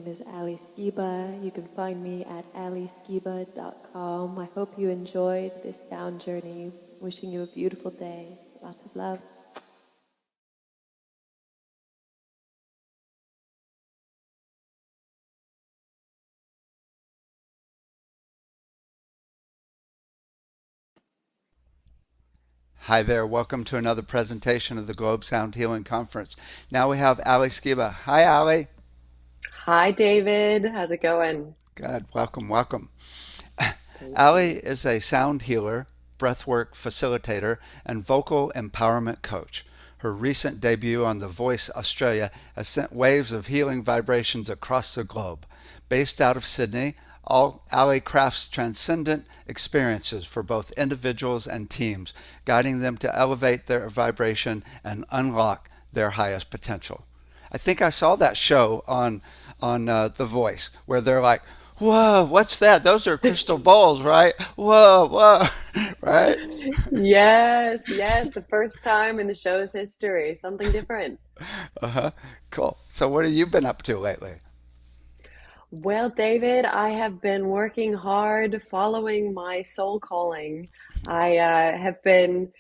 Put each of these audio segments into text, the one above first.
name is Ali Skiba. You can find me at aliskiba.com. I hope you enjoyed this sound journey. Wishing you a beautiful day. Lots of love. Hi there, welcome to another presentation of the Globe Sound Healing Conference. Now we have Ali Skiba. Hi, Ali. Hi, David. How's it going? Good, welcome, welcome. Thank Ali you. is a sound healer, breathwork facilitator, and vocal empowerment coach. Her recent debut on The Voice Australia has sent waves of healing vibrations across the globe. Based out of Sydney, Ali crafts transcendent experiences for both individuals and teams, guiding them to elevate their vibration and unlock their highest potential. I think I saw that show on The Voice where they're like, "Whoa, what's that? Those are crystal balls, right? Whoa, whoa," right? Yes, yes, the first time in the show's history, something different. Uh-huh. Cool. So what have you been up to lately? Well, David, I have been working hard following my soul calling. I have been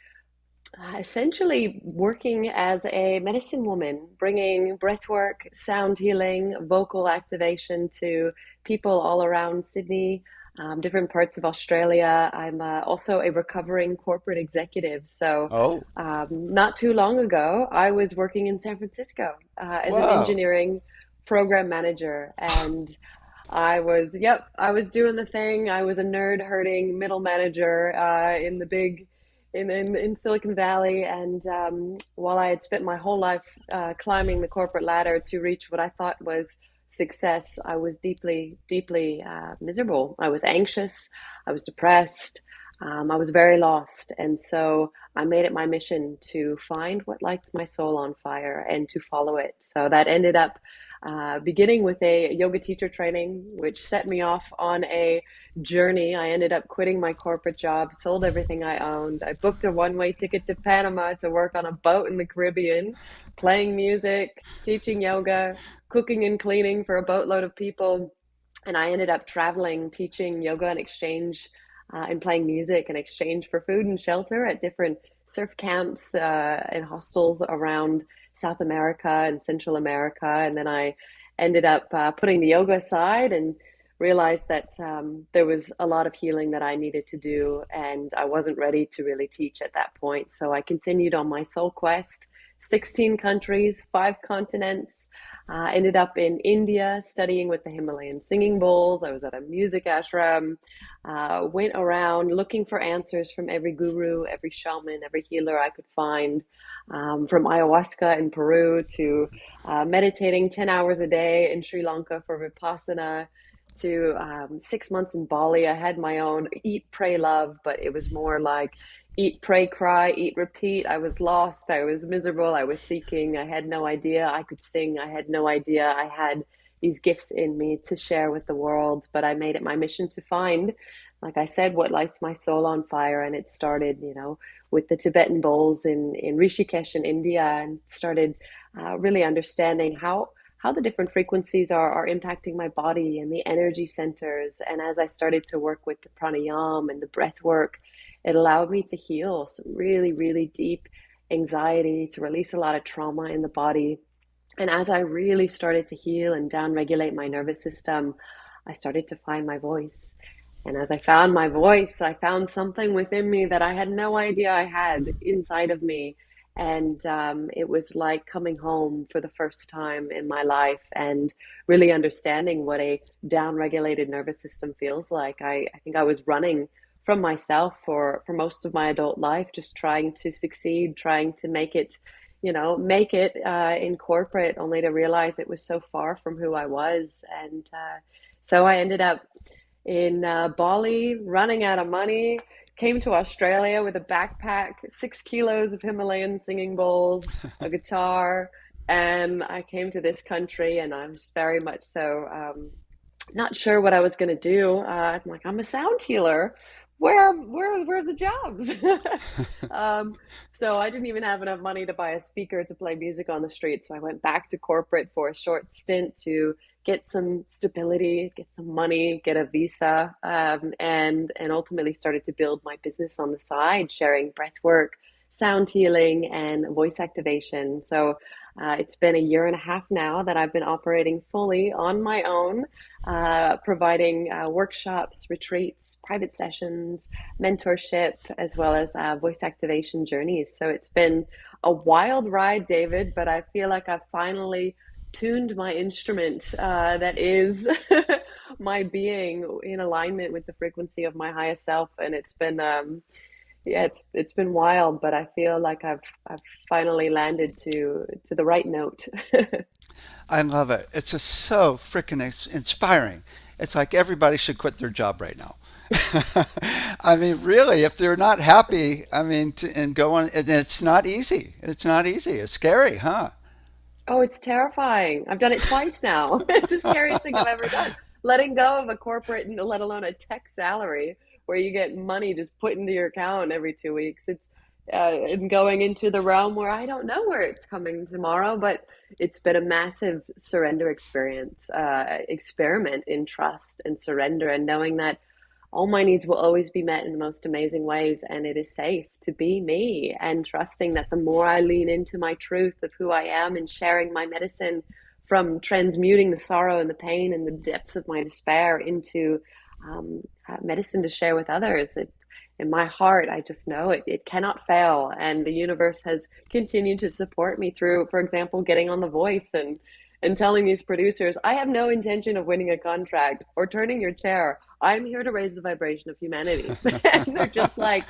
essentially working as a medicine woman, bringing breathwork, sound healing, vocal activation to people all around Sydney, different parts of Australia. I'm also a recovering corporate executive. So, Oh, not too long ago, I was working in San Francisco as an whoa. engineering program manager. And I was doing the thing. I was a nerd herding middle manager in the big in Silicon Valley, and while I had spent my whole life climbing the corporate ladder to reach what I thought was success, I was deeply, deeply miserable. I was anxious, I was depressed, I was very lost, and so I made it my mission to find what lights my soul on fire and to follow it. So that ended up beginning with a yoga teacher training, which set me off on a journey. I ended up quitting my corporate job, sold everything I owned. I booked a one-way ticket to Panama to work on a boat in the Caribbean, playing music, teaching yoga, cooking and cleaning for a boatload of people. And I ended up traveling, teaching yoga and exchange and playing music in exchange for food and shelter at different surf camps and hostels around South America and Central America. And then I ended up putting the yoga aside and realized that there was a lot of healing that I needed to do, and I wasn't ready to really teach at that point. So I continued on my soul quest, 16 countries, 5 continents. Ended up in India studying with the Himalayan singing bowls. I was at a music ashram, went around looking for answers from every guru, every shaman, every healer I could find, from ayahuasca in Peru to meditating 10 hours a day in Sri Lanka for Vipassana to 6 months in Bali. I had my own eat, pray, love, but it was more like eat, pray, cry, eat, repeat. I was lost. I was miserable. I was seeking. I had no idea I could sing. I had no idea I had these gifts in me to share with the world. But I made it my mission to find, like I said, what lights my soul on fire. And it started, with the Tibetan bowls in Rishikesh in India, and started really understanding how the different frequencies are impacting my body and the energy centers. And as I started to work with the pranayama and the breath work, it allowed me to heal some really, really deep anxiety, to release a lot of trauma in the body. And as I really started to heal and down regulate my nervous system, I started to find my voice. And as I found my voice, I found something within me that I had no idea I had inside of me. And it was like coming home for the first time in my life and really understanding what a down regulated nervous system feels like. I think I was running from myself for most of my adult life, just trying to succeed, trying to make it in corporate, only to realize it was so far from who I was. And so I ended up in Bali, running out of money, came to Australia with a backpack, 6 kilos of Himalayan singing bowls, a guitar, and I came to this country, and I was very much so not sure what I was going to do. I'm like, I'm a sound healer. where's the jobs? um, so I didn't even have enough money to buy a speaker to play music on the street. So I went back to corporate for a short stint to get some stability, get some money, get a visa, and ultimately started to build my business on the side, sharing breath work, sound healing, and voice activation. So it's been a year and a half now that I've been operating fully on my own, providing workshops, retreats, private sessions, mentorship, as well as voice activation journeys. So it's been a wild ride, David, but I feel like I've finally tuned my instrument that is my being in alignment with the frequency of my highest self. And it's been yeah, it's been wild, but I feel like I've finally landed to the right note. I love it. It's just so freaking inspiring. It's like everybody should quit their job right now. I mean, really, if they're not happy, I mean, and go on, and it's not easy. It's not easy. It's scary, huh? Oh, it's terrifying. I've done it twice now. It's the scariest thing I've ever done. Letting go of a corporate, and let alone a tech salary where you get money just put into your account every 2 weeks. It's and going into the realm where I don't know where it's coming tomorrow, but it's been a massive surrender experience, experiment in trust and surrender, and knowing that all my needs will always be met in the most amazing ways, and it is safe to be me, and trusting that the more I lean into my truth of who I am and sharing my medicine, from transmuting the sorrow and the pain and the depths of my despair into medicine to share with others. In my heart, I just know it cannot fail. And the universe has continued to support me through, for example, getting on The Voice and telling these producers, I have no intention of winning a contract or turning your chair. I'm here to raise the vibration of humanity. And they're just like,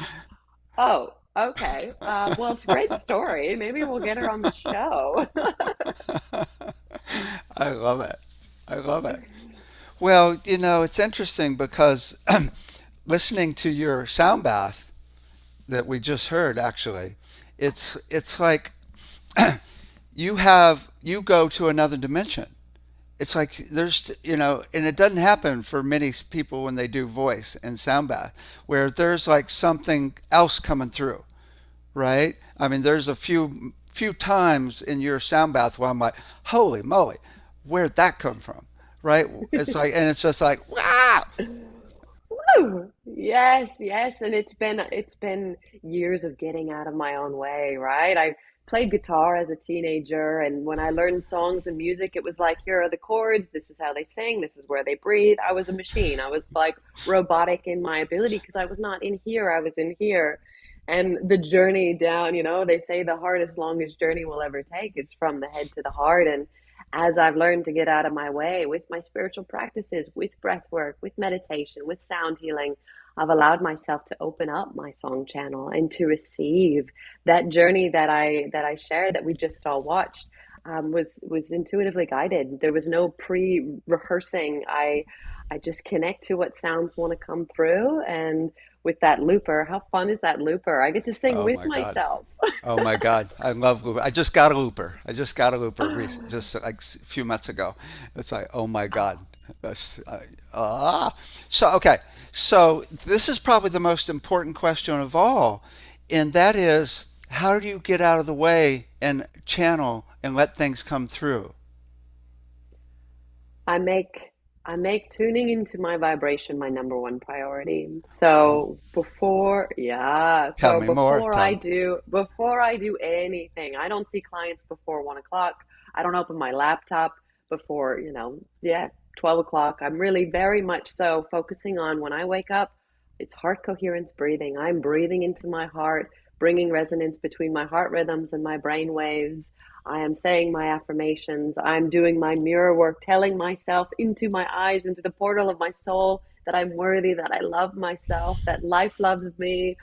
oh, okay. Well, it's a great story. Maybe we'll get her on the show. I love it. I love it. Well, it's interesting because listening to your sound bath that we just heard, actually, it's like you go to another dimension. It's like and it doesn't happen for many people when they do voice and sound bath, where there's like something else coming through, right? I mean, there's a few times in your sound bath where I'm like, holy moly, where'd that come from? Right? It's like, and it's just like, wow. Woo! Yes, yes, and it's been years of getting out of my own way, right? I played guitar as a teenager, and when I learned songs and music, it was like, here are the chords, this is how they sing, this is where they breathe. I was a machine. I was like robotic in my ability because I was not in here, I was in here. And the journey down, they say the hardest, longest journey we'll ever take is from the head to the heart. And as I've learned to get out of my way with my spiritual practices, with breath work, with meditation, with sound healing, I've allowed myself to open up my song channel and to receive that journey that I shared, that we just all watched. Was intuitively guided. There was no pre-rehearsing. I just connect to what sounds want to come through, and with that looper, how fun is that looper? I get to sing Oh with my God. myself. Oh my God. I love looper. I just got a looper. I just got a looper just like a few months ago. It's like, oh my God. That's, so, okay. So this is probably the most important question of all, and that is, how do you get out of the way and channel and let things come through? I make I make tuning into my vibration my number one priority. Oh, tell So me more. before I do anything, I don't see clients before 1 o'clock. I don't open my laptop before, 12 o'clock. I'm really very much so focusing on when I wake up, it's heart coherence breathing. I'm breathing into my heart, bringing resonance between my heart rhythms and my brain waves. I am saying my affirmations. I'm doing my mirror work, telling myself into my eyes, into the portal of my soul, that I'm worthy, that I love myself, that life loves me.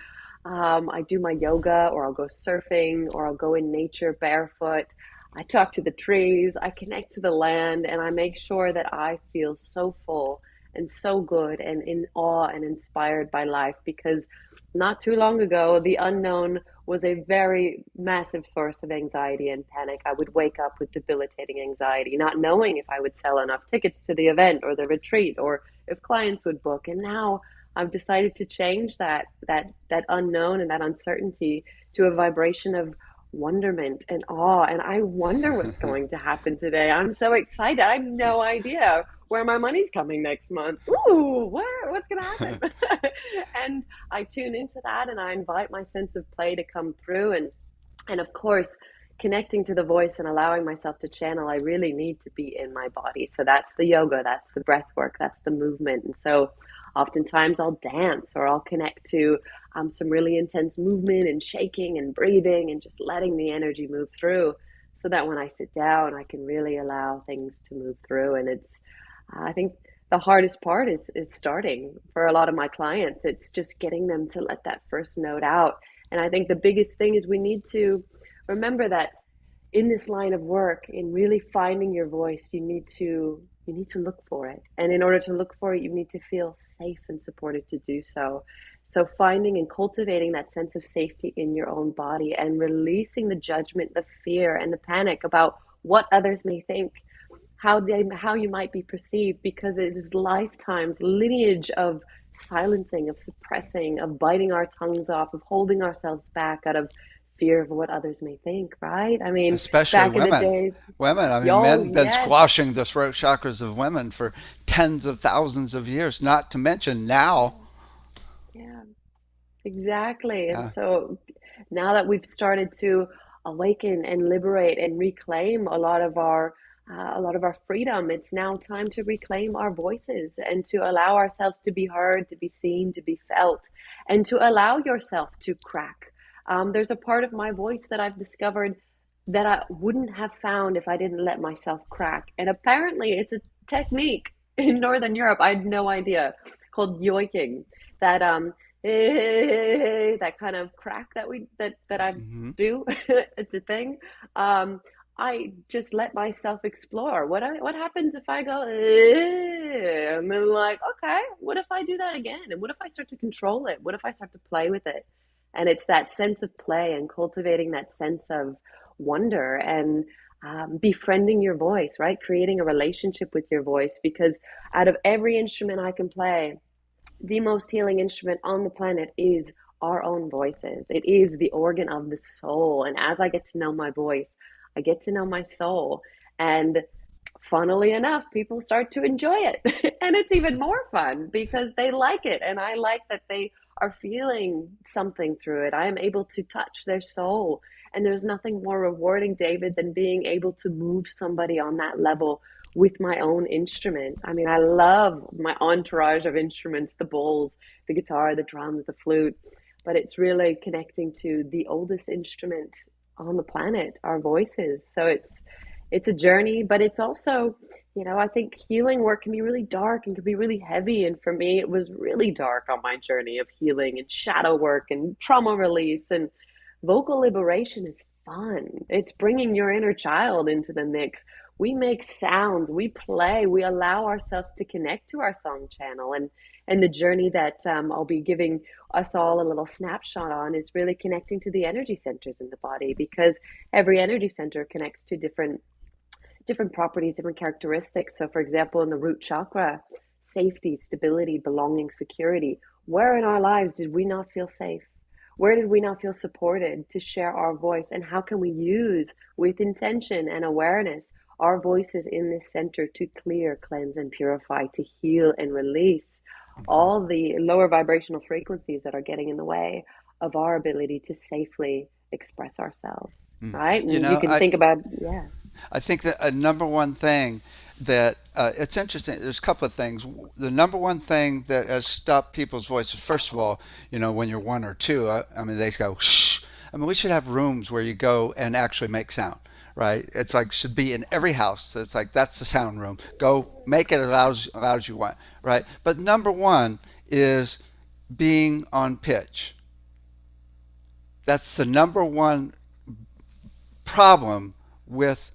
I do my yoga, or I'll go surfing, or I'll go in nature barefoot. I talk to the trees, I connect to the land, and I make sure that I feel so full and so good and in awe and inspired by life, because not too long ago, the unknown was a very massive source of anxiety and panic. I would wake up with debilitating anxiety, not knowing if I would sell enough tickets to the event or the retreat, or if clients would book. And now I've decided to change that unknown and that uncertainty to a vibration of wonderment and awe. And I wonder what's going to happen today. I'm so excited. I have no idea where my money's coming next month. Ooh, what's going to happen? And I tune into that and I invite my sense of play to come through. And of course, connecting to the voice and allowing myself to channel, I really need to be in my body. So that's the yoga, that's the breath work, that's the movement. And so oftentimes I'll dance or I'll connect to some really intense movement and shaking and breathing and just letting the energy move through so that when I sit down, I can really allow things to move through. And I think the hardest part is starting for a lot of my clients. It's just getting them to let that first note out. And I think the biggest thing is we need to remember that in this line of work, in really finding your voice, you need to look for it. And in order to look for it, you need to feel safe and supported to do so. So finding and cultivating that sense of safety in your own body and releasing the judgment, the fear, and the panic about what others may think, how you might be perceived, because it is lifetimes lineage of silencing, of suppressing, of biting our tongues off, of holding ourselves back out of fear of what others may think, right? I mean, Especially back in the women. days, Women. I mean, oh men been yes, squashing the throat chakras of women for tens of thousands of years. Not to mention now. yeah, exactly. And Yeah. so now that we've started to awaken and liberate and reclaim a lot of our freedom, it's now time to reclaim our voices and to allow ourselves to be heard, to be seen, to be felt, and to allow yourself to crack. There's a part of my voice that I've discovered that I wouldn't have found if I didn't let myself crack. And apparently, it's a technique in Northern Europe. I had no idea, called yoiking. That that kind of crack that I Hmm. do. It's a thing. I just let myself explore. What happens if I go and then like, okay, what if I do that again? And what if I start to control it? What if I start to play with it? And it's that sense of play and cultivating that sense of wonder and befriending your voice, right? Creating a relationship with your voice, because out of every instrument I can play, the most healing instrument on the planet is our own voices. It is the organ of the soul. And as I get to know my voice, I get to know my soul. And funnily enough, people start to enjoy it. And it's even more fun because they like it. And I like that they are feeling something through it. I am able to touch their soul. And there's nothing more rewarding, David, than being able to move somebody on that level with my own instrument. I mean, I love my entourage of instruments, the bowls, the guitar, the drums, the flute, but it's really connecting to the oldest instrument on the planet, our voices. So it's a journey, but it's also, I think healing work can be really dark and can be really heavy. And for me, it was really dark on my journey of healing and shadow work and trauma release. And vocal liberation is fun. It's bringing your inner child into the mix. We make sounds, we play, we allow ourselves to connect to our song channel. And the journey that I'll be giving us all a little snapshot on is really connecting to the energy centers in the body, because every energy center connects to different properties, different characteristics. So, for example, in the root chakra, safety, stability, belonging, security. Where in our lives did we not feel safe? Where did we not feel supported to share our voice? And how can we use, with intention and awareness, our voices in this center to clear, cleanse, and purify, to heal and release Hmm. all the lower vibrational frequencies that are getting in the way of our ability to safely express ourselves, Mm. right? You And you know, can think about, yeah. I think that a number one thing that it's interesting. There's a couple of things. The number one thing that has stopped people's voices, first of all, when you're one or two, I mean, they go shh. I mean, we should have rooms where you go and actually make sound, right? It's like should be in every house. It's like that's the sound room. Go make it as loud as you want, right? But number one is being on pitch. That's the number one problem with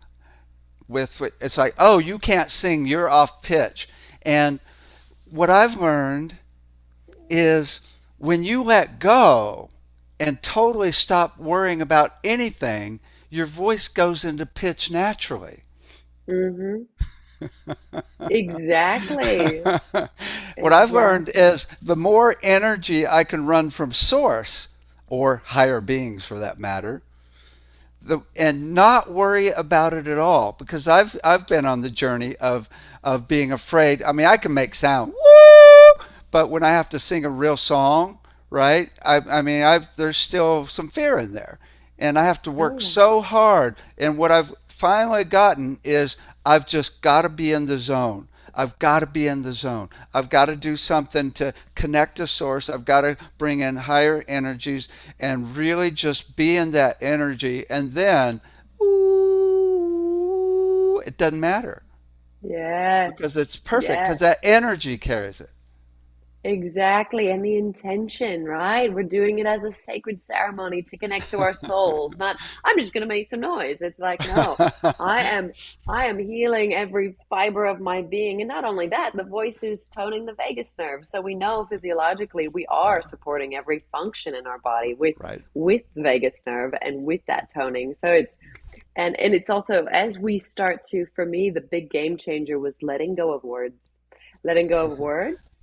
it's like, oh, you can't sing, you're off pitch. And what I've learned is when you let go and totally stop worrying about anything, your voice goes into pitch naturally. Mm-hmm. Exactly. Well, what I've learned Exactly. is the more energy I can run from source, or higher beings for that matter, and not worry about it at all, because I've been on the journey of being afraid. I mean, I can make sound, woo, but when I have to sing a real song, right? I mean, there's still some fear in there, and I have to Oh work yeah. so hard. And what I've finally gotten is I've just got to be in the zone. I've got to be in the zone. I've got to do something to connect to source. I've got to bring in higher energies and really just be in that energy. And then, ooh, it doesn't matter Yes. because it's perfect because Yes. that energy carries it. Exactly. And the intention, right? We're doing it as a sacred ceremony to connect to our souls. Not, I'm just going to make some noise. It's like, no, I am, I am healing every fiber of my being. And not only that, the voice is toning the vagus nerve. So we know physiologically we are supporting every function in our body Right. with the vagus nerve and with that toning. So it's, and it's also as we start to, for me, the big game changer was letting go of words,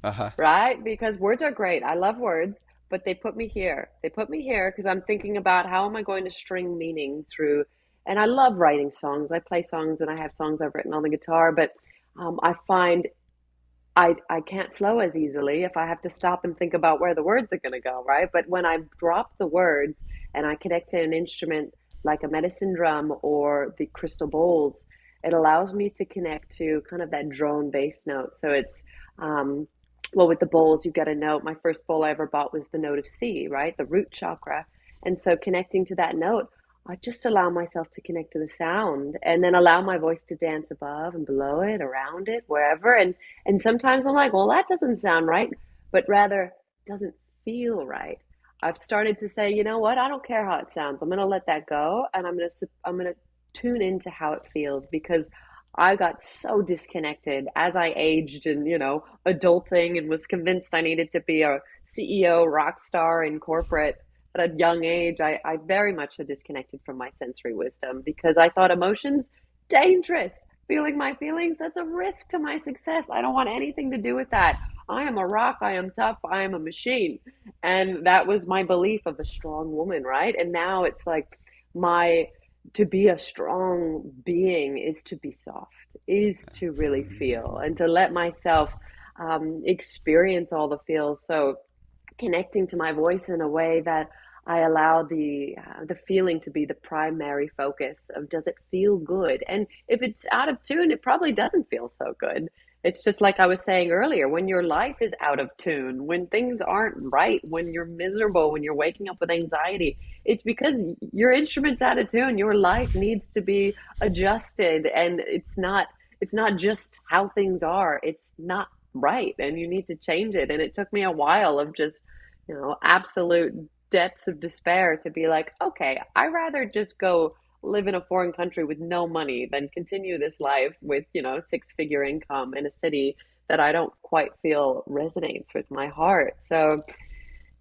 Uh huh. right? Because words are great. I love words, but they put me here. They put me here because I'm thinking about how am I going to string meaning through. And I love writing songs. I play songs and I have songs I've written on the guitar, but I find I can't flow as easily if I have to stop and think about where the words are going to go, right? But when I drop the words and I connect to an instrument like a medicine drum or the crystal bowls, it allows me to connect to kind of that drone bass note. So it's, um, well, with the bowls, you get a note. My first bowl I ever bought was the note of C, right? The root chakra. And so connecting to that note, I just allow myself to connect to the sound and then allow my voice to dance above and below it, around it, wherever. And sometimes I'm like, well, that doesn't sound right, but rather doesn't feel right. I've started to say, you know what? I don't care how it sounds. I'm going to let that go, and I'm going to tune into how it feels because I got so disconnected as I aged and adulting and was convinced I needed to be a CEO rock star in corporate at a young age. I very much had disconnected from my sensory wisdom because I thought emotions dangerous. Feeling my feelings, that's a risk to my success. I don't want anything to do with that. I am a rock. I am tough. I am a machine. And that was my belief of a strong woman, right? And now it's like my to be a strong being is to be soft, is to really feel and to let myself experience all the feels. So connecting to my voice in a way that I allow the feeling to be the primary focus of does it feel good? And if it's out of tune, it probably doesn't feel so good. It's just like I was saying earlier, when your life is out of tune, when things aren't right, when you're miserable, when you're waking up with anxiety, it's because your instrument's out of tune. Your life needs to be adjusted, and it's not just how things are. It's not right, and you need to change it. And it took me a while of just absolute depths of despair to be like, okay, I rather just go live in a foreign country with no money than continue this life with, six-figure income in a city that I don't quite feel resonates with my heart. So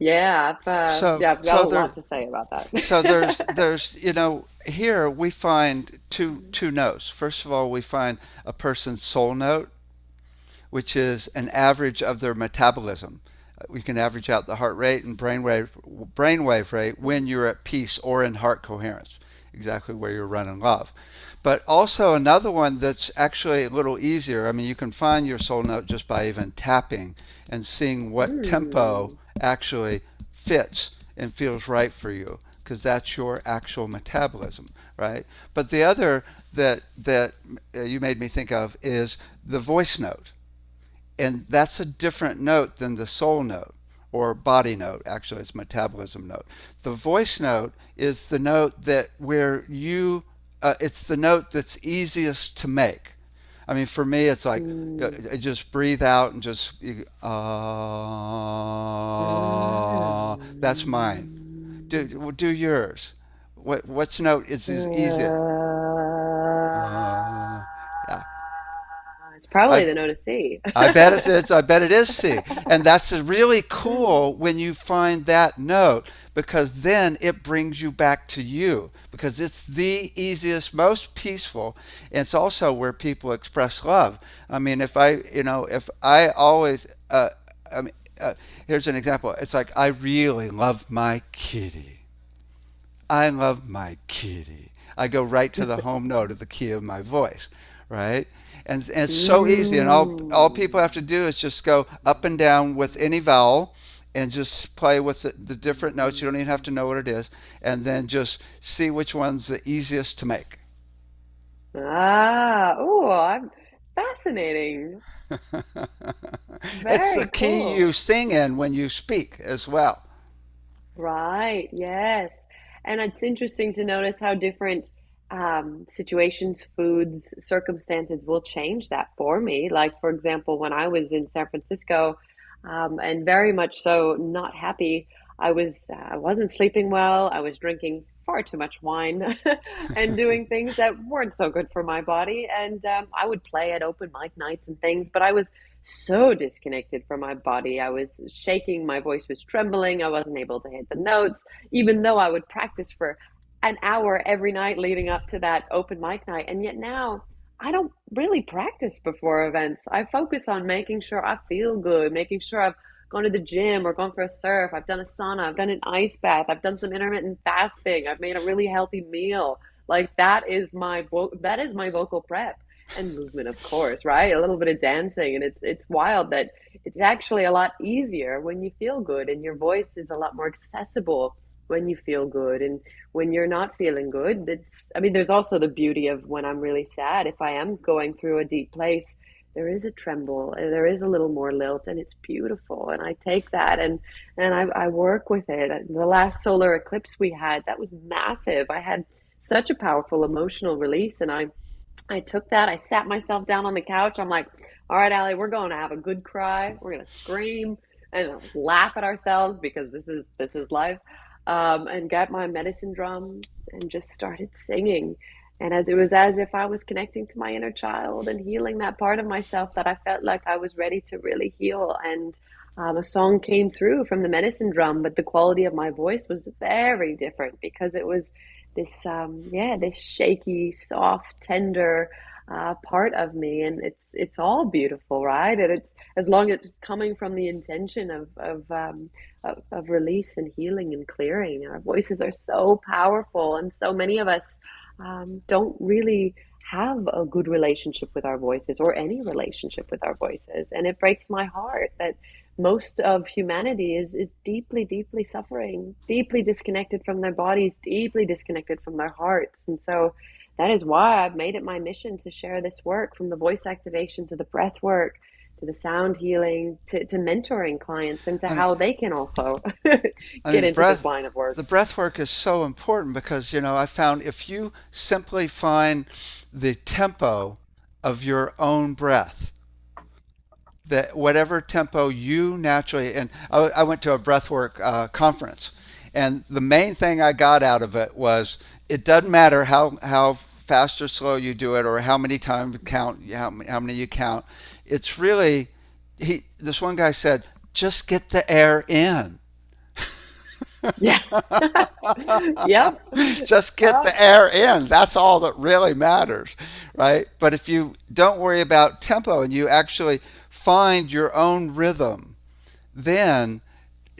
yeah, So, yeah, I've got so a there, lot to say about so that. there's here we find two notes. First of all, we find a person's soul note, which is an average of their metabolism. We can average out the heart rate and brainwave rate when you're at peace or in heart coherence, exactly where you're running love. But also another one that's actually a little easier. I mean, you can find your soul note just by even tapping and seeing what tempo Mm. actually fits and feels right for you, because that's your actual metabolism, right? But the other that you made me think of is the voice note, and that's a different note than the soul note or body note. Actually, it's metabolism note. The voice note is the note that where you it's the note that's easiest to make. I mean, for me, it's like Mm. just breathe out and just that's mine. Do yours. What's note is easy? Uh, yeah. It's probably I the note of C. I bet it is C. And that's really cool when you find that note, because then it brings you back to you, because it's the easiest, most peaceful. And it's also where people express love. I mean, if I always I mean, here's an example. It's like, I really love my kitty. I love my kitty. I go right to the home note of the key of my voice, right? And it's so easy. And all people Mm. have to do is just go up and down with any vowel and just play with the different notes. You don't even have to know what it is. And then just see which one's the easiest to make. Ah, oh, I'm fascinating. It's the Very key you cool. sing in when you speak as well. Right, yes. And it's interesting to notice how different situations, foods, circumstances will change that for me. Like, for example, when I was in San Francisco, and very much so not happy, I wasn't sleeping well. I was drinking far too much wine and doing things that weren't so good for my body. And I would play at open mic nights and things, but I was so disconnected from my body. I was shaking, my voice was trembling, I wasn't able to hit the notes, even though I would practice for an hour every night leading up to that open mic night. And yet now I don't really practice before events. I focus on making sure I feel good, making sure I've gone to the gym or gone for a surf. I've done a sauna, I've done an ice bath, I've done some intermittent fasting, I've made a really healthy meal. Like that is my vocal prep and movement, of course, right? A little bit of dancing, and it's wild that it's actually a lot easier when you feel good, and your voice is a lot more accessible when you feel good. And when you're not feeling good, it's I mean, there's also the beauty of when I'm really sad. If I am going through a deep place, there is a tremble, and there is a little more lilt, and it's beautiful. And I take that and I work with it. The last solar eclipse we had, that was massive. I had such a powerful emotional release, and I took that. I sat myself down on the couch. I'm like, all right, Allie, we're going to have a good cry. We're going to scream and laugh at ourselves because this is life. And got my medicine drum and just started singing. And as it was as if I was connecting to my inner child and healing that part of myself that I felt like I was ready to really heal. And a song came through from the medicine drum, but the quality of my voice was very different because it was this shaky, soft, tender part of me, and it's all beautiful, right? And it's as long as it's coming from the intention of release and healing and clearing. Our voices are so powerful, and so many of us don't really have a good relationship with our voices or any relationship with our voices, and it breaks my heart that most of humanity is deeply, deeply suffering, deeply disconnected from their bodies, deeply disconnected from their hearts. And so that is why I've made it my mission to share this work, from the voice activation to the breath work to the sound healing to mentoring clients and to I mean, how they can also I get mean, into this line of work. the breath work is so important because, I found if you simply find the tempo of your own breath, that whatever tempo you naturally, and I went to a breathwork conference, and the main thing I got out of it was it doesn't matter how fast or slow you do it or how many times count how many you count. It's really this one guy said, just get the air in. Yeah. Yep. Just get the air in. That's all that really matters, right? But if you don't worry about tempo and you actually find your own rhythm, then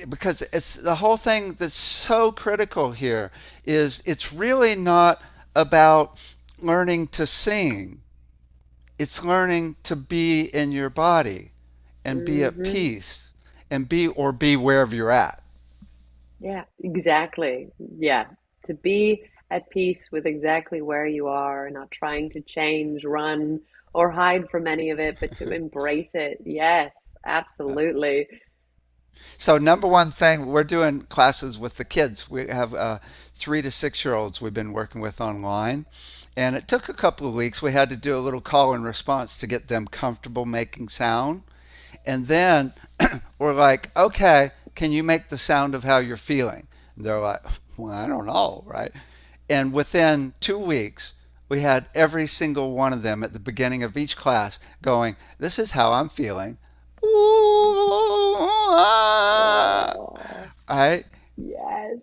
because it's the whole thing that's so critical here is it's really not about learning to sing. It's learning to be in your body and be at Hmm. peace and be wherever you're at. Yeah, exactly. Yeah, to be at peace with exactly where you are, not trying to change, run, or hide from any of it, but to embrace it. Yes, absolutely. So number one thing, we're doing classes with the kids. We have 3 to 6 year olds we've been working with online, and it took a couple of weeks. We had to do a little call and response to get them comfortable making sound, and then we're like, okay, can you make the sound of how you're feeling? And they're like, well, I don't know, right? And within 2 weeks, we had every single one of them at the beginning of each class going, this is how I'm feeling. Oh, Right? yes.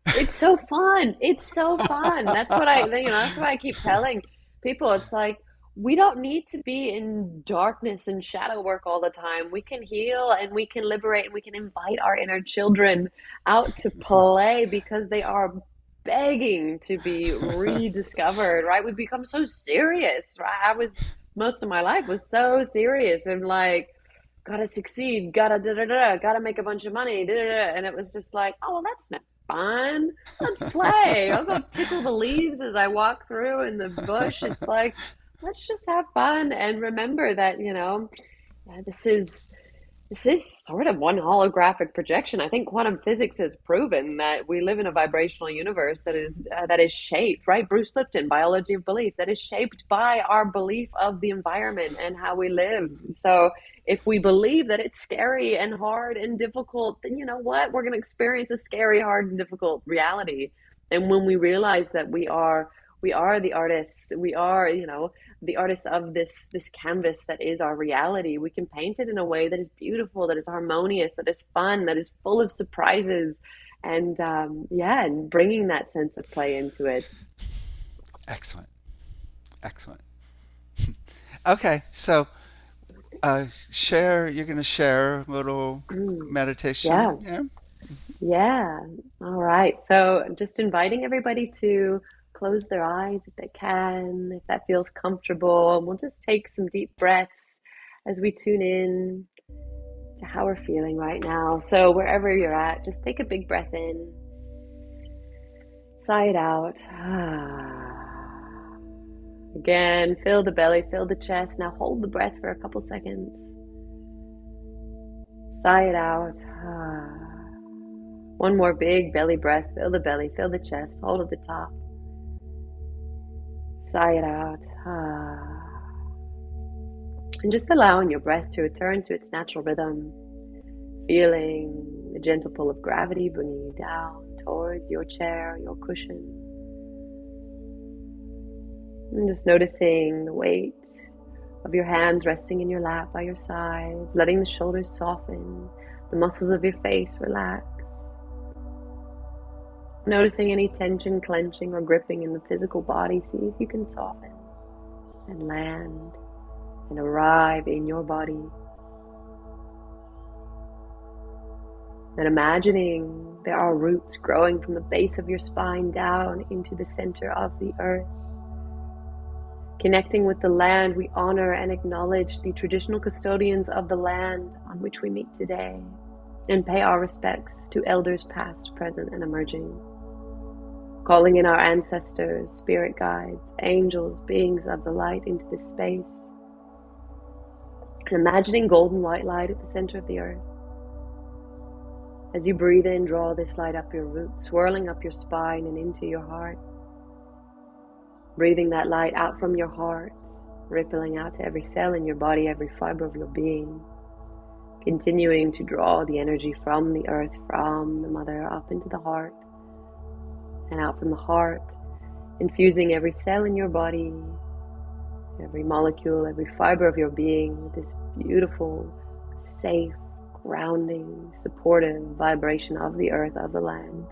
It's so fun. It's so fun. That's what that's what I keep telling people. It's like, we don't need to be in darkness and shadow work all the time. We can heal and we can liberate and we can invite our inner children out to play because they are begging to be rediscovered, right? We become so serious, right? I was, most of my life was so serious and like, gotta succeed, gotta da da da, gotta make a bunch of money, da da da. And it was just like, oh, well, that's not fun. Let's play. I'll go tickle the leaves as I walk through in the bush. It's like, let's just have fun and remember that, yeah, this is sort of one holographic projection. I think quantum physics has proven that we live in a vibrational universe that is shaped, right? Bruce Lipton, Biology of Belief, that is shaped by our belief of the environment and how we live. So if we believe that it's scary and hard and difficult, then you know what? We're going to experience a scary, hard, and difficult reality. And when we realize that we are the artists, we are, the artists of this canvas that is our reality, we can paint it in a way that is beautiful, that is harmonious, that is fun, that is full of surprises, and yeah, and bringing that sense of play into it. Excellent. Excellent. Okay, so you're going to share a little meditation. Yeah. Yeah. Yeah. All right. So just inviting everybody to close their eyes if they can, if that feels comfortable. And we'll just take some deep breaths as we tune in to how we're feeling right now. So wherever you're at, just take a big breath in, sigh it out. Again, fill the belly, fill the chest. Now hold the breath for a couple seconds. Sigh it out. One more big belly breath. Fill the belly, fill the chest, hold at the top. Sigh it out. And just allowing your breath to return to its natural rhythm. Feeling the gentle pull of gravity bringing you down towards your chair, your cushion. And just noticing the weight of your hands resting in your lap by your sides, letting the shoulders soften, the muscles of your face relax. Noticing any tension, clenching, or gripping in the physical body. See if you can soften and land and arrive in your body. And imagining there are roots growing from the base of your spine down into the center of the earth. Connecting with the land, we honor and acknowledge the traditional custodians of the land on which we meet today and pay our respects to elders past, present, and emerging. Calling in our ancestors, spirit guides, angels, beings of the light into this space. And imagining golden white light at the center of the earth. As you breathe in, draw this light up your roots, swirling up your spine and into your heart. Breathing that light out from your heart, rippling out to every cell in your body, every fiber of your being. Continuing to draw the energy from the earth, from the mother, up into the heart. And out from the heart, infusing every cell in your body, every molecule, every fiber of your being with this beautiful, safe, grounding, supportive vibration of the earth, of the land.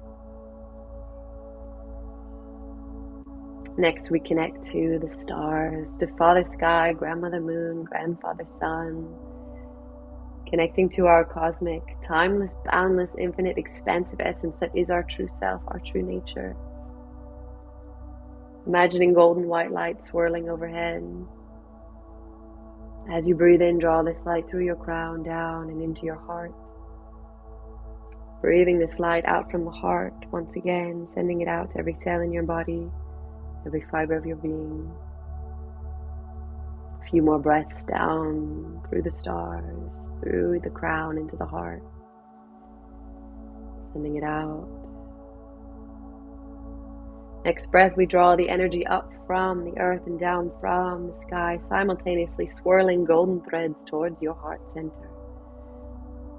Next, we connect to the stars, to Father Sky, Grandmother Moon, Grandfather Sun, connecting to our cosmic, timeless, boundless, infinite, expansive essence that is our true self, our true nature. Imagining golden white light swirling overhead. As you breathe in, draw this light through your crown, down and into your heart. Breathing this light out from the heart, once again, sending it out to every cell in your body, every fiber of your being. A few more breaths down through the stars, through the crown into the heart. Sending it out. Next breath, we draw the energy up from the earth and down from the sky, simultaneously swirling golden threads towards your heart center.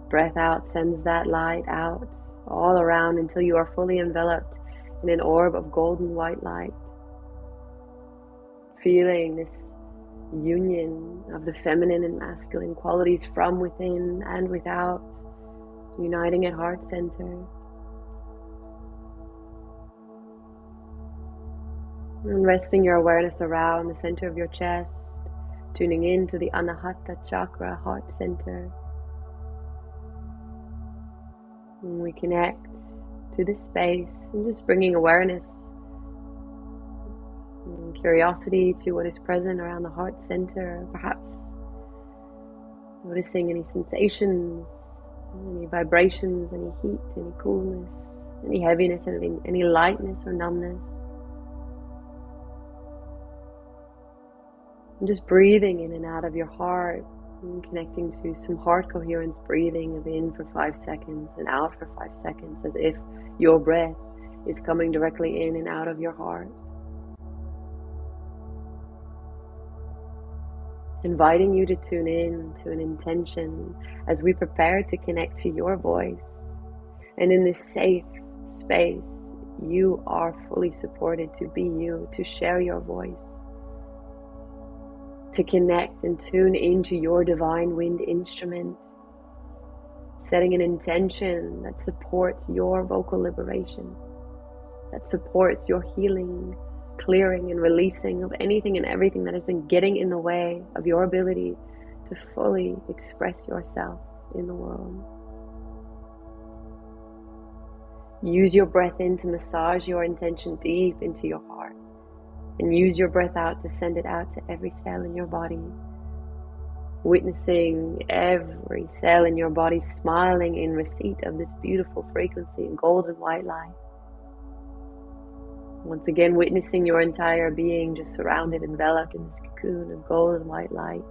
Breath out sends that light out all around until you are fully enveloped in an orb of golden white light. Feeling this union of the feminine and masculine qualities from within and without, uniting at heart center. And resting your awareness around the center of your chest, tuning into the Anahata Chakra, heart center. And we connect to this space and just bringing awareness and curiosity to what is present around the heart center, perhaps noticing any sensations, any vibrations, any heat, any coolness, any heaviness, any lightness or numbness. And just breathing in and out of your heart and connecting to some heart coherence breathing of in for 5 seconds and out for 5 seconds, as if your breath is coming directly in and out of your heart. Inviting you to tune in to an intention as we prepare to connect to your voice. And in this safe space, you are fully supported to be you, to share your voice, to connect and tune into your divine wind instrument, setting an intention that supports your vocal liberation, that supports your healing, clearing and releasing of anything and everything that has been getting in the way of your ability to fully express yourself in the world. Use your breath in to massage your intention deep into your heart, and use your breath out to send it out to every cell in your body, witnessing every cell in your body smiling in receipt of this beautiful frequency and golden white light. Once again, witnessing your entire being just surrounded, enveloped in this cocoon of golden white light,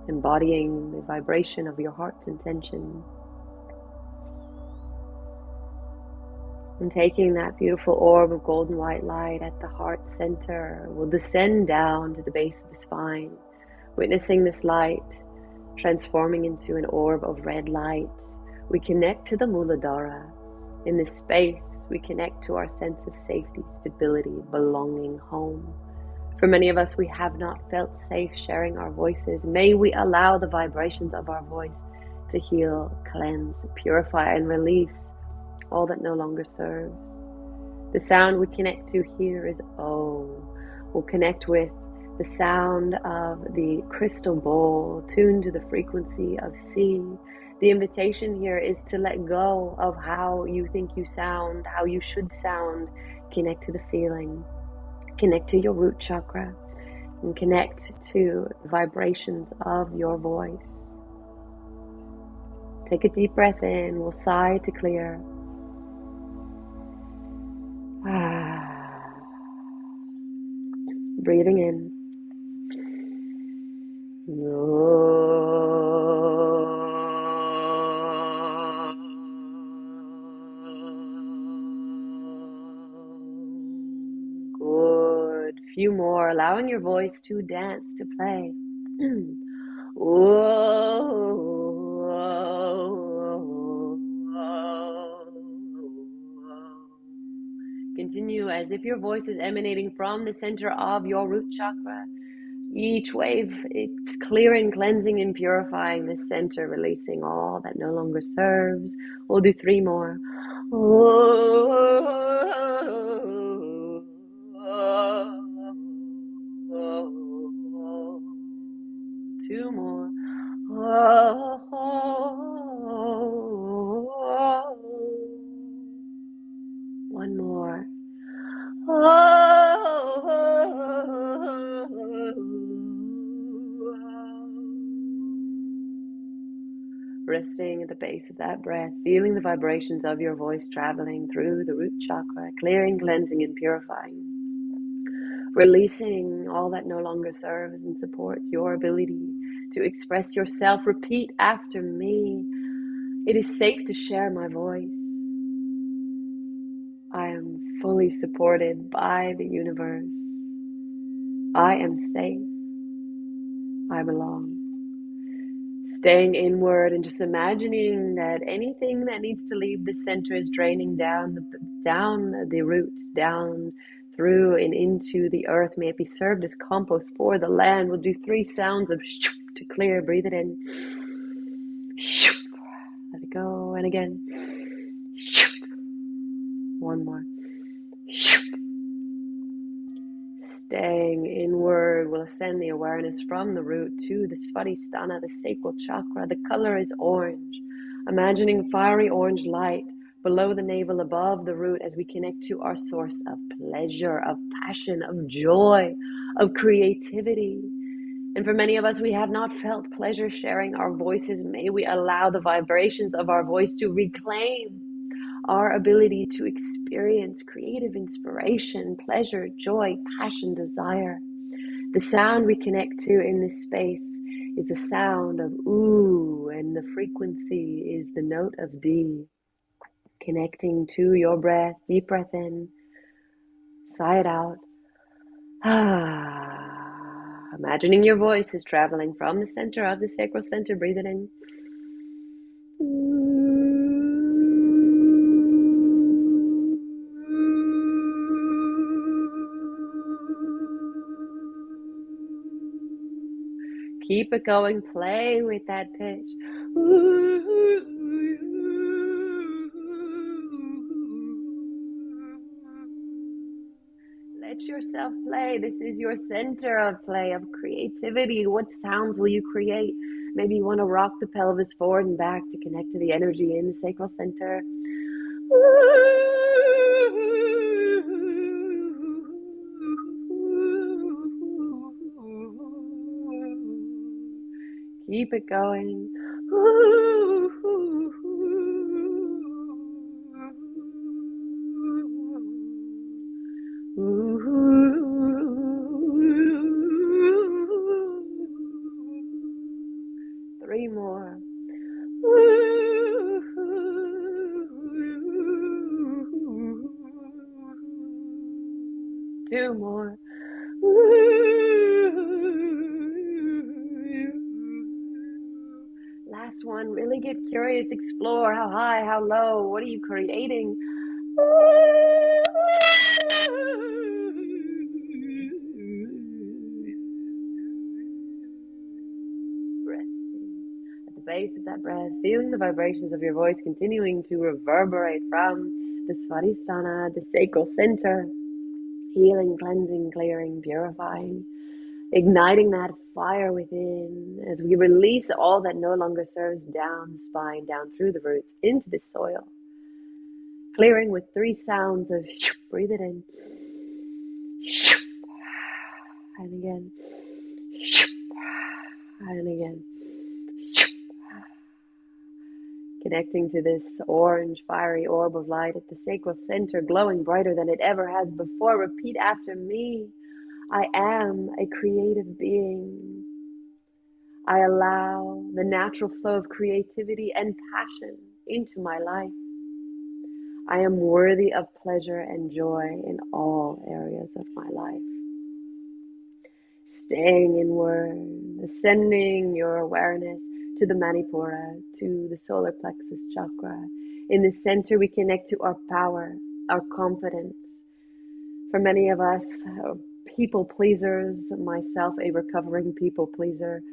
embodying the vibration of your heart's intention. And taking that beautiful orb of golden white light at the heart center, will descend down to the base of the spine, witnessing this light transforming into an orb of red light. We connect to the Muladhara. In this space, we connect to our sense of safety, stability, belonging, home. For many of us, we have not felt safe sharing our voices. May we allow the vibrations of our voice to heal, cleanse, purify, and release all that no longer serves. The sound we connect to here is O. We'll connect with the sound of the crystal bowl tuned to the frequency of C. The invitation here is to let go of how you think you sound, how you should sound. Connect to the feeling. Connect to your root chakra. And connect to the vibrations of your voice. Take a deep breath in. We'll sigh to clear. Breathing in. Good. Few more, allowing your voice to dance, to play. Continue as if your voice is emanating from the center of your root chakra. Each wave, it's clearing, cleansing, and purifying this center, releasing all that no longer serves. We'll do 3 more. 2 more. 1 more. Resting at the base of that breath, feeling the vibrations of your voice traveling through the root chakra, clearing, cleansing, and purifying. Releasing all that no longer serves and supports your ability to express yourself. Repeat after me. It is safe to share my voice. I am fully supported by the universe. I am safe. I belong. Staying inward and just imagining that anything that needs to leave the center is draining down the roots, down through and into the earth. May it be served as compost for the land. We'll do 3 sounds of to clear. Breathe it in. Let it go. And again. 1 more. Staying inward, we'll ascend the awareness from the root to the Svadhisthana, the sacral chakra. The color is orange. Imagining fiery orange light below the navel, above the root, as we connect to our source of pleasure, of passion, of joy, of creativity. And for many of us, we have not felt pleasure sharing our voices. May we allow the vibrations of our voice to reclaim our ability to experience creative inspiration, pleasure, joy, passion, desire. The sound we connect to in this space is the sound of ooh, and the frequency is the note of D. Connecting to your breath, deep breath in, sigh it out. Imagining your voice is traveling from the center of the sacral center. Breathe it in. Keep it going. Play with that pitch. Let yourself play. This is your center of play, of creativity. What sounds will you create? Maybe you want to rock the pelvis forward and back to connect to the energy in the sacral center. Keep it going. 3 more. 2 more. Last one. Really get curious. Explore. How high? How low? What are you creating? Resting at the base of that breath, feeling the vibrations of your voice continuing to reverberate from the Svadhisthana, the sacral center, healing, cleansing, clearing, purifying, igniting that fire within as we release all that no longer serves down the spine, down through the roots, into the soil. Clearing with 3 sounds of breathe it in. And again. And again. Connecting to this orange, fiery orb of light at the sacral center, glowing brighter than it ever has before. Repeat after me. I am a creative being. I allow the natural flow of creativity and passion into my life. I am worthy of pleasure and joy in all areas of my life. Staying inward, ascending your awareness to the Manipura, to the solar plexus chakra. In the center, we connect to our power, our confidence. For many of us, people pleasers, myself a recovering people pleaser,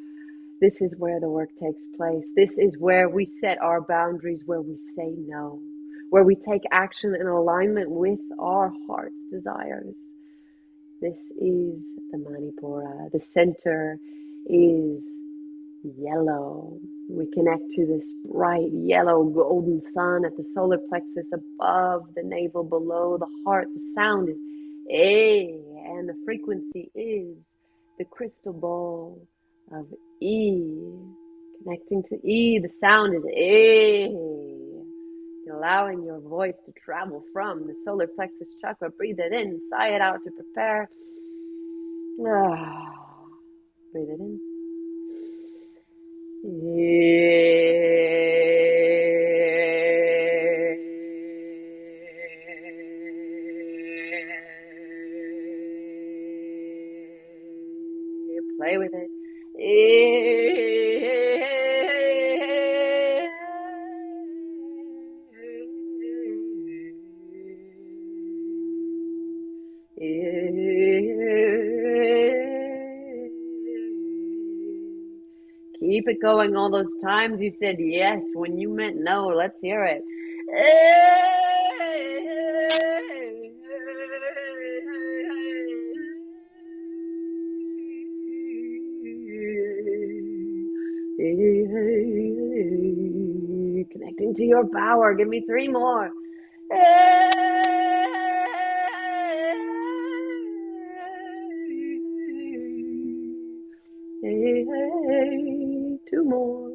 this is where the work takes place. This is where we set our boundaries, where we say no, where we take action in alignment with our heart's desires. This is the Manipura. The center is yellow. We connect to this bright yellow golden sun at the solar plexus, above the navel, below the heart. The sound is A, and the frequency is the crystal bowl of E. Connecting to E, the sound is A. Allowing your voice to travel from the solar plexus chakra. Breathe it in, sigh it out to prepare. Breathe it in. Play with it. Keep it going. All those times you said yes when you meant no. Let's hear it. Connecting to your power. Give me 3 more. Hey, hey, 2 more.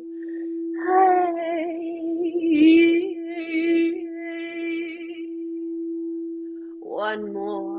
Hey, 1 more.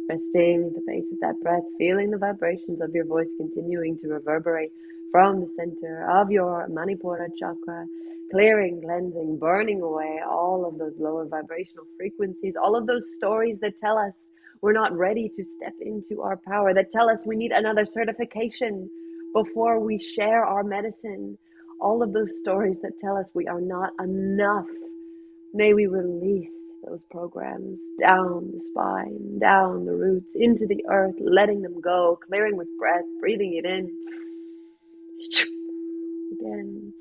Resting at the base of that breath, feeling the vibrations of your voice continuing to reverberate from the center of your Manipura chakra, clearing, cleansing, burning away all of those lower vibrational frequencies, all of those stories that tell us we're not ready to step into our power, that tell us we need another certification before we share our medicine, all of those stories that tell us we are not enough. May we release those programs down the spine, down the roots, into the earth, letting them go, clearing with breath, breathing it in. Again.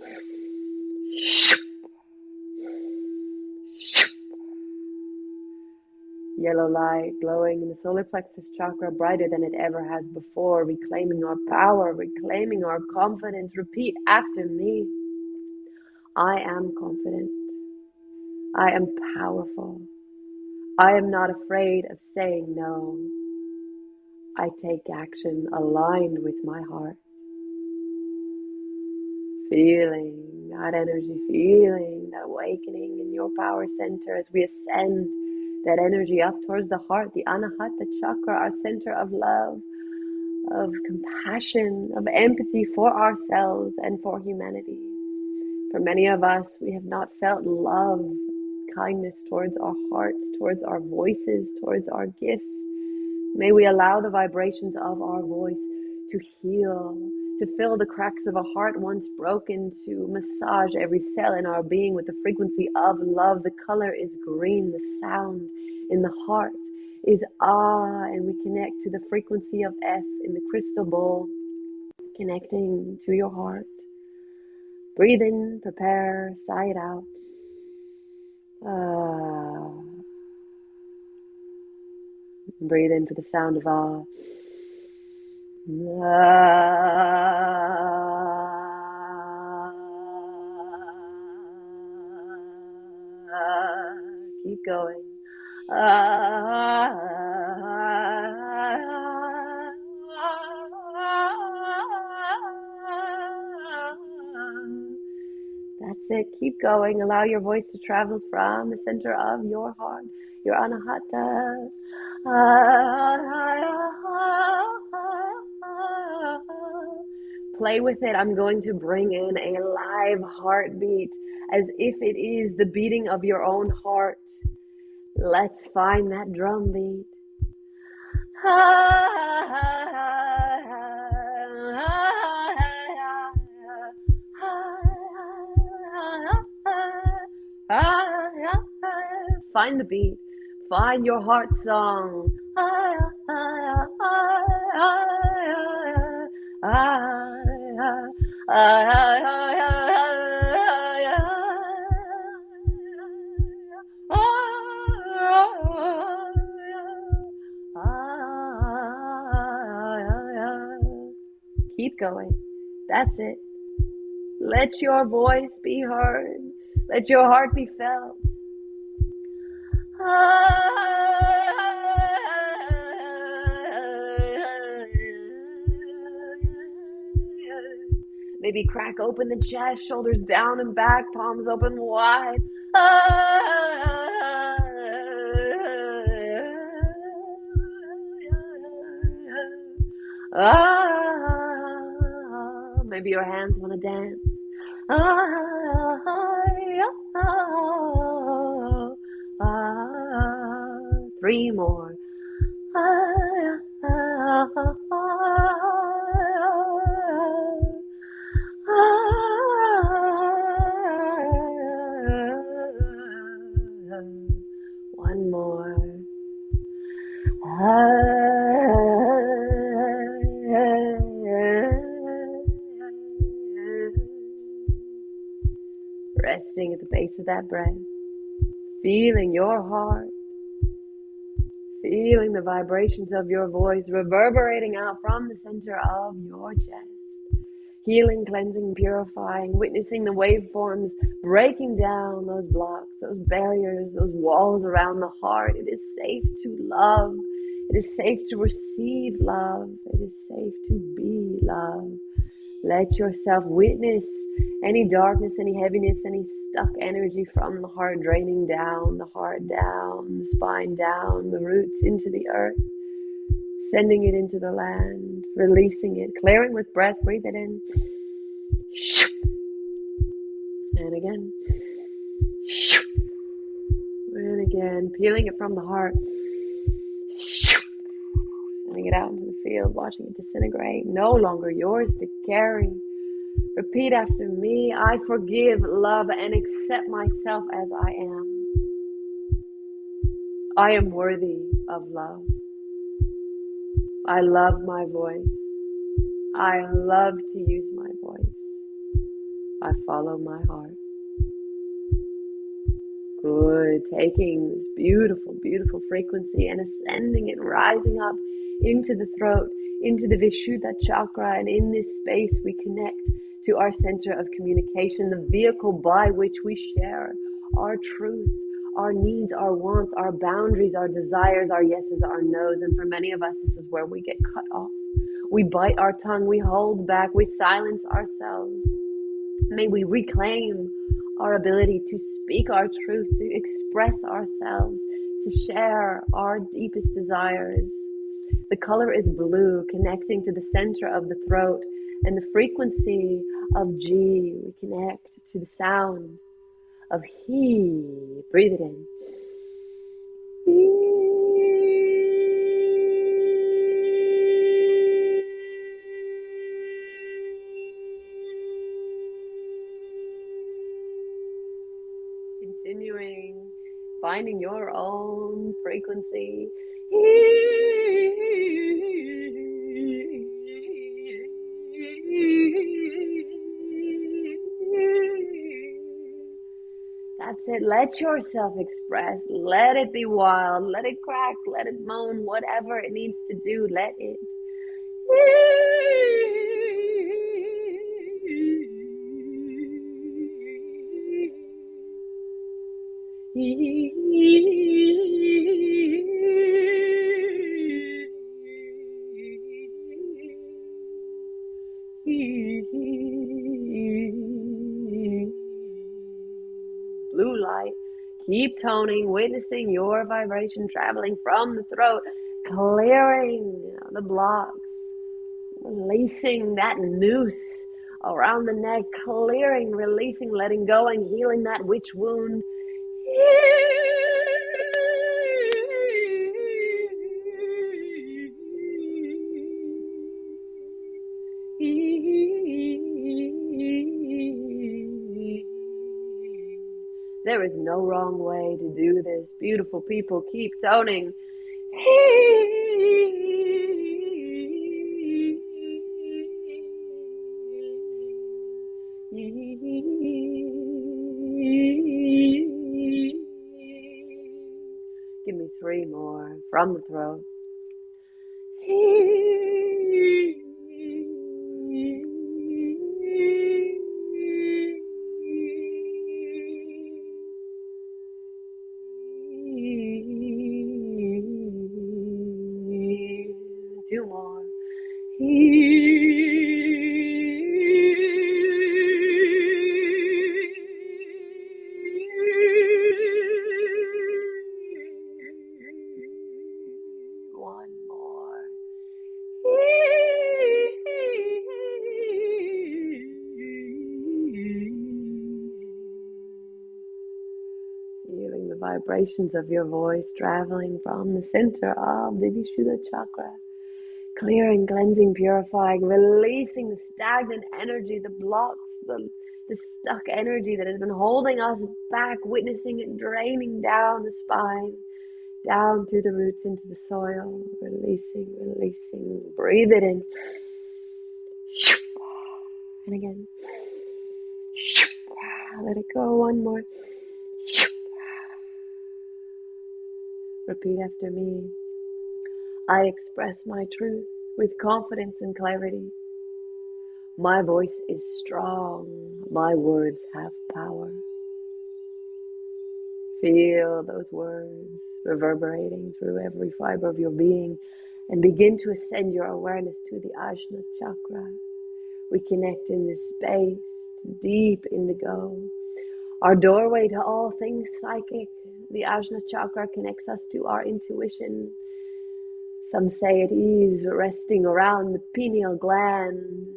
Yellow light glowing in the solar plexus chakra, brighter than it ever has before, reclaiming our power, reclaiming our confidence. Repeat after me. I am confident. I am powerful. I am not afraid of saying no. I take action aligned with my heart. Feeling that energy, feeling that awakening in your power center as we ascend that energy up towards the heart, the Anahata chakra, our center of love, of compassion, of empathy for ourselves and for humanity. For many of us, we have not felt love, kindness towards our hearts, towards our voices, towards our gifts. May we allow the vibrations of our voice to heal, to fill the cracks of a heart once broken, to massage every cell in our being with the frequency of love. The color is green, the sound in the heart is ah, and we connect to the frequency of F in the crystal bowl, connecting to your heart. Breathe in, prepare, sigh it out. Breathe in for the sound of ah. Keep going. That's it. Keep going. Allow your voice to travel from the center of your heart, your anahata. Play with it. I'm going to bring in a live heartbeat as if it is the beating of your own heart. Let's find that drum beat. Find the beat. Find your heart song. Keep going. That's it. Let your voice be heard. Let your heart be felt. Maybe crack open the chest, shoulders down and back, palms open wide. Maybe your hands want to dance. 3 more. One more. the base of that breath, feeling your heart, feeling the vibrations of your voice reverberating out from the center of your chest. Healing, cleansing, purifying, witnessing the waveforms breaking down those blocks, those barriers, those walls around the heart. It is safe to love. It is safe to receive love. It is safe to be love. Let yourself witness any darkness, any heaviness, any stuck energy from the heart draining down, the heart down, the spine down, the roots into the earth, sending it into the land, releasing it, clearing with breath. Breathe it in. And again. And again, peeling it from the heart. Sending it out into the field, watching it disintegrate. No longer yours to carry. Repeat after me. I forgive, love, and accept myself as I am. I am worthy of love. I love my voice. I love to use my voice. I follow my heart. Good. Taking this beautiful, beautiful frequency and ascending it, rising up into the throat, into the Vishuddha chakra, and in this space we connect to our center of communication, the vehicle by which we share our truth, our needs, our wants, our boundaries, our desires, our yeses, our nos. And for many of us, this is where we get cut off. We bite our tongue, we hold back, we silence ourselves. May we reclaim our ability to speak our truth, to express ourselves, to share our deepest desires. The color is blue, connecting to the center of the throat, and the frequency of G. We connect to the sound of He. Breathe it in. Continuing, finding your own frequency. That's it. Let yourself express. Let it be wild. Let it crack. Let it moan. Whatever it needs to do, let it. Blue light, keep toning, witnessing your vibration traveling from the throat, clearing the blocks, releasing that noose around the neck, clearing, releasing, letting go, and healing that witch wound. There is no wrong way to do this. Beautiful people, keep toning. Give me 3 more from the throat. Two more. One more. Feeling the vibrations of your voice traveling from the center of the Vishuddha chakra. Clearing, cleansing, purifying, releasing the stagnant energy, the blocks, the stuck energy that has been holding us back, witnessing it draining down the spine, down through the roots into the soil, releasing, releasing. Breathe it in. And again. Let it go. One more. Repeat after me. I express my truth with confidence and clarity. My voice is strong. My words have power. Feel those words reverberating through every fiber of your being and begin to ascend your awareness to the Ajna chakra. We connect in this space to deep indigo, our doorway to all things psychic. The Ajna chakra connects us to our intuition. Some say it is resting around the pineal gland.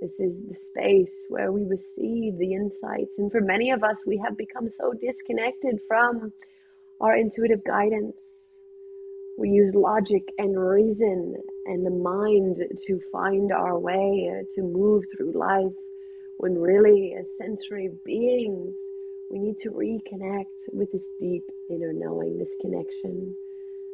This is the space where we receive the insights. And for many of us, we have become so disconnected from our intuitive guidance. We use logic and reason and the mind to find our way, to move through life, when really, as sensory beings, we need to reconnect with this deep inner knowing, this connection.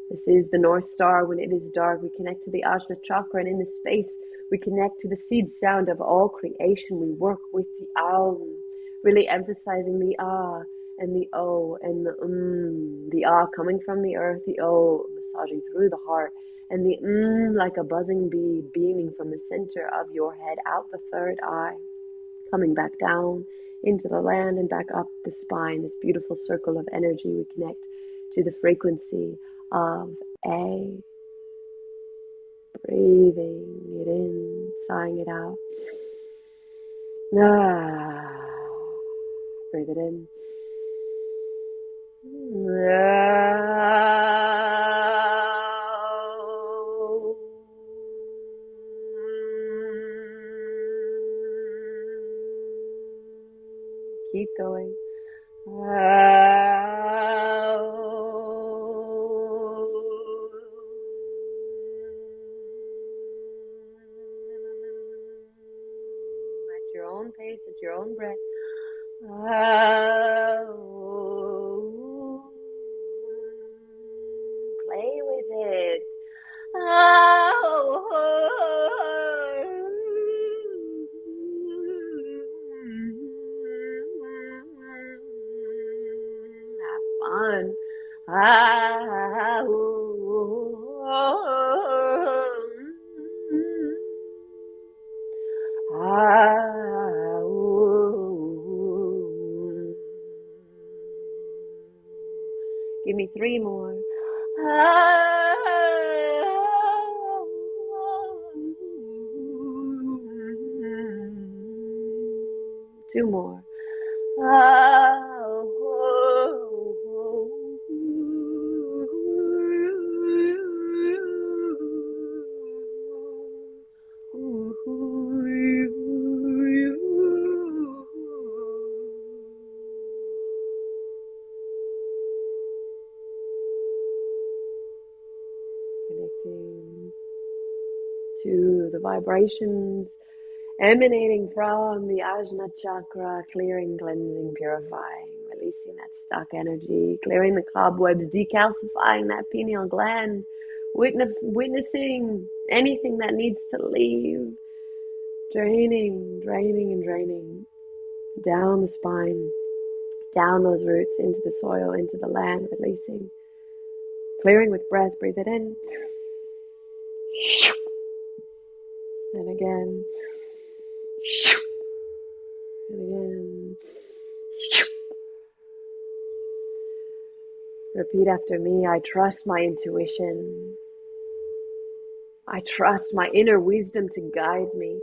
This is the North Star. When it is dark, we connect to the Ajna chakra, and in this space, we connect to the seed sound of all creation. We work with the Aum, really emphasizing the Ah and the O and the Ah coming from the earth, the O massaging through the heart, and the like a buzzing bee beaming from the center of your head out the third eye, coming back down into the land and back up the spine, this beautiful circle of energy. We connect to the frequency of A. Breathing it in, sighing it out. Breathe it in. Keep going. At your own pace, at your own breath. Play with it. Have fun. Give me 3 more. 2 more. Connecting to the vibrations emanating from the Ajna chakra, clearing, cleansing, purifying, releasing that stuck energy, clearing the cobwebs, decalcifying that pineal gland, witnessing anything that needs to leave, draining, draining, and draining down the spine, down those roots, into the soil, into the land, releasing, clearing with breath. Breathe it in. And again. And again. Repeat after me. I trust my intuition. I trust my inner wisdom to guide me.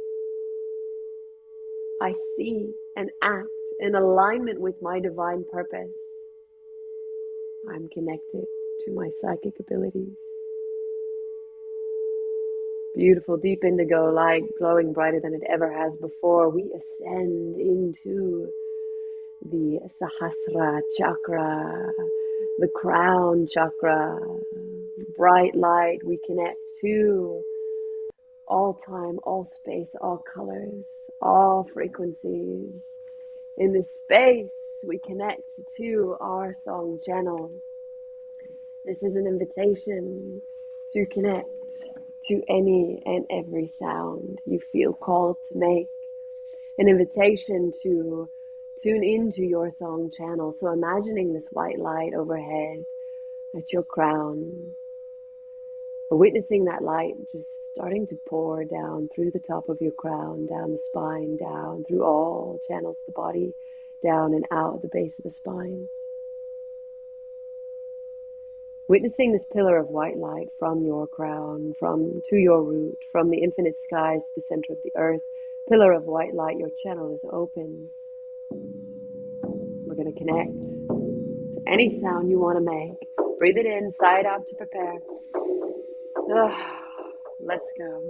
I see and act in alignment with my divine purpose. I'm connected to my psychic abilities. Beautiful deep indigo light glowing brighter than it ever has before. We ascend into the Sahasrara chakra, the crown chakra. Bright light. We connect to all time, all space, all colors, all frequencies. In this space, we connect to our song channel. This is an invitation to connect to any and every sound you feel called to make. An invitation to Tune into your song channel. So imagining this white light overhead at your crown, witnessing that light just starting to pour down through the top of your crown, down the spine, down through all channels of the body, down and out the base of the spine. Witnessing this pillar of white light from your crown, from to your root, from the infinite skies to the center of the earth. Pillar of white light, your channel is open. We're going to connect to any sound you want to make. Breathe it in, sigh it out to prepare. Let's go.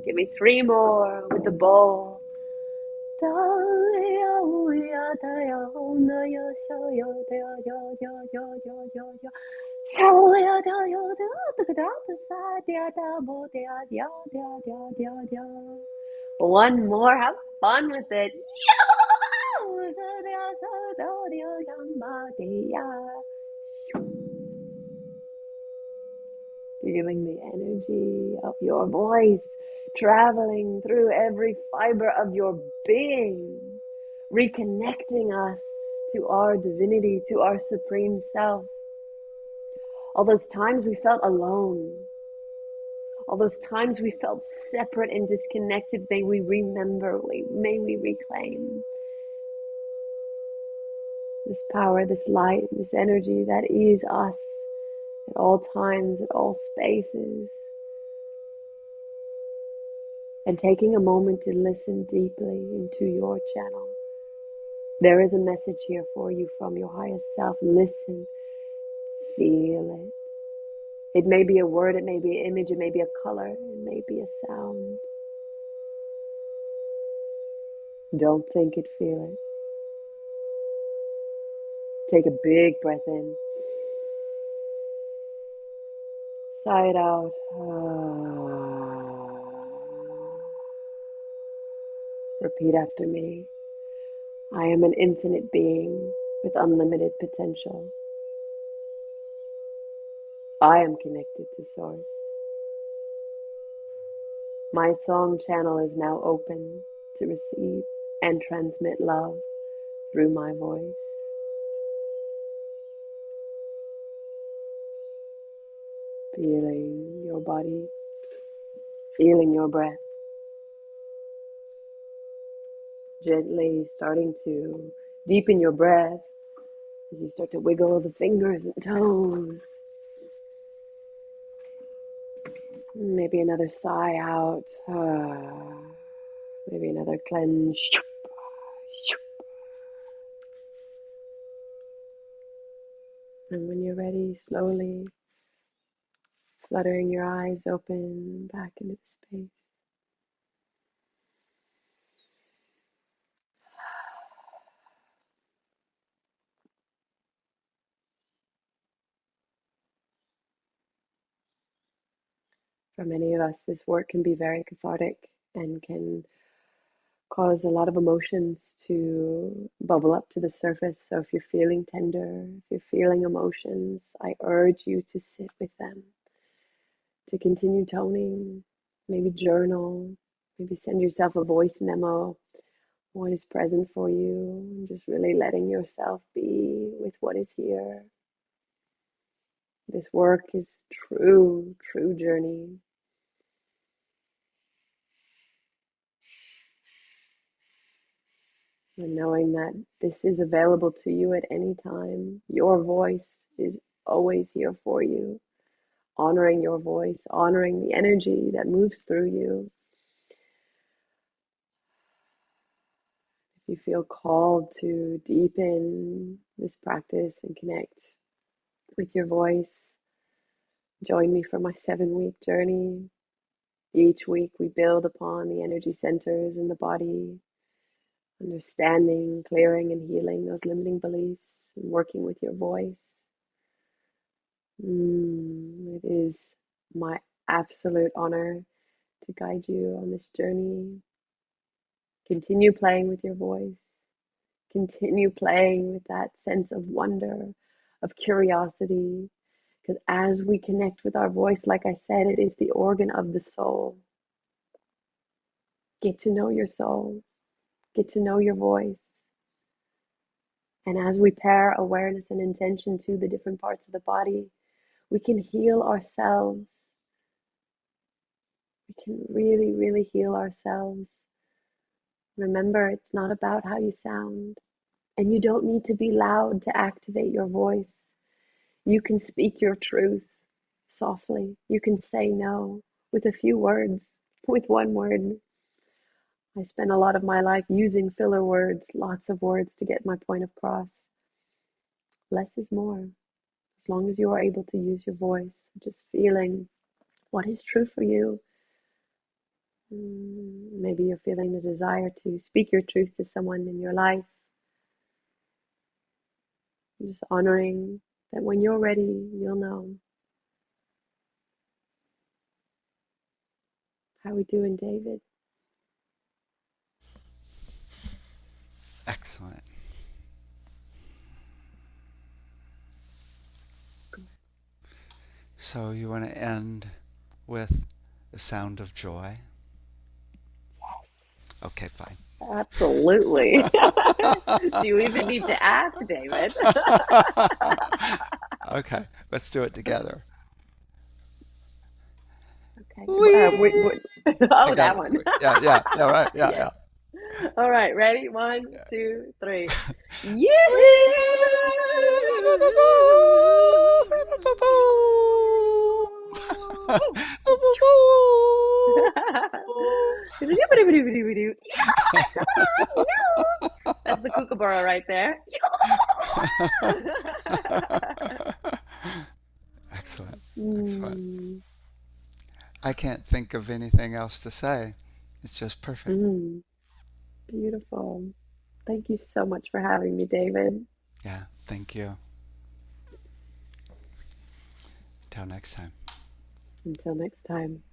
Give me 3 more with the bowl. One more, have fun with it. Feeling the energy of your voice traveling through every fiber of your being, reconnecting us to our divinity, to our supreme self. All those times we felt alone, all those times we felt separate and disconnected, may we remember, may we reclaim this power, this light, this energy that is us at all times, at all spaces. And taking a moment to listen deeply into your channel. There is a message here for you from your highest self. Listen, feel it. It may be a word, it may be an image, it may be a color, it may be a sound. Don't think it, feel it. Take a big breath in. Sigh it out. Repeat after me. I am an infinite being with unlimited potential. I am connected to Source. My song channel is now open to receive and transmit love through my voice. Feeling your body, feeling your breath. Gently starting to deepen your breath as you start to wiggle the fingers and toes. Maybe another sigh out. Maybe another cleanse. And when you're ready, slowly fluttering your eyes open back into the space. For many of us, this work can be very cathartic and can cause a lot of emotions to bubble up to the surface. So if you're feeling tender, if you're feeling emotions, I urge you to sit with them, to continue toning, maybe journal, maybe send yourself a voice memo, what is present for you, and just really letting yourself be with what is here. This work is true journey. And knowing that this is available to you at any time, your voice is always here for you. Honoring your voice, honoring the energy that moves through you. If you feel called to deepen this practice and connect with your voice. Join me for my 7 week journey. Each week, we build upon the energy centers in the body, understanding, clearing, and healing those limiting beliefs, and working with your voice. It is my absolute honor to guide you on this journey. Continue playing with your voice. Continue playing with that sense of wonder, of curiosity, because as we connect with our voice, like I said, it is the organ of the soul. Get to know your soul, get to know your voice. And as we pair awareness and intention to the different parts of the body, we can heal ourselves. We can really, really heal ourselves. Remember, it's not about how you sound, and you don't need to be loud to activate your voice. You can speak your truth softly. You can say no with a few words, with one word. I spent a lot of my life using filler words, lots of words to get my point across. Less is more. As long as you are able to use your voice, just feeling what is true for you. Maybe you're feeling the desire to speak your truth to someone in your life. Just honoring that when you're ready, you'll know. How we doing, David? Excellent. So you want to end with the sound of joy? Yes. Okay, fine. Absolutely. Do you even need to ask, David? Okay, let's do it together. Okay. Whee! I Oh, got that it. one. Yeah, yeah, yeah, right, yeah, Yes. yeah. All right. Ready? 1, Yeah. 2, 3. Whee! That's the kookaburra right there. Excellent, excellent. Mm, I can't think of anything else to say. It's just perfect. mm, beautiful. Thank you so much for having me, David. Yeah, thank you. Till next time. Until next time.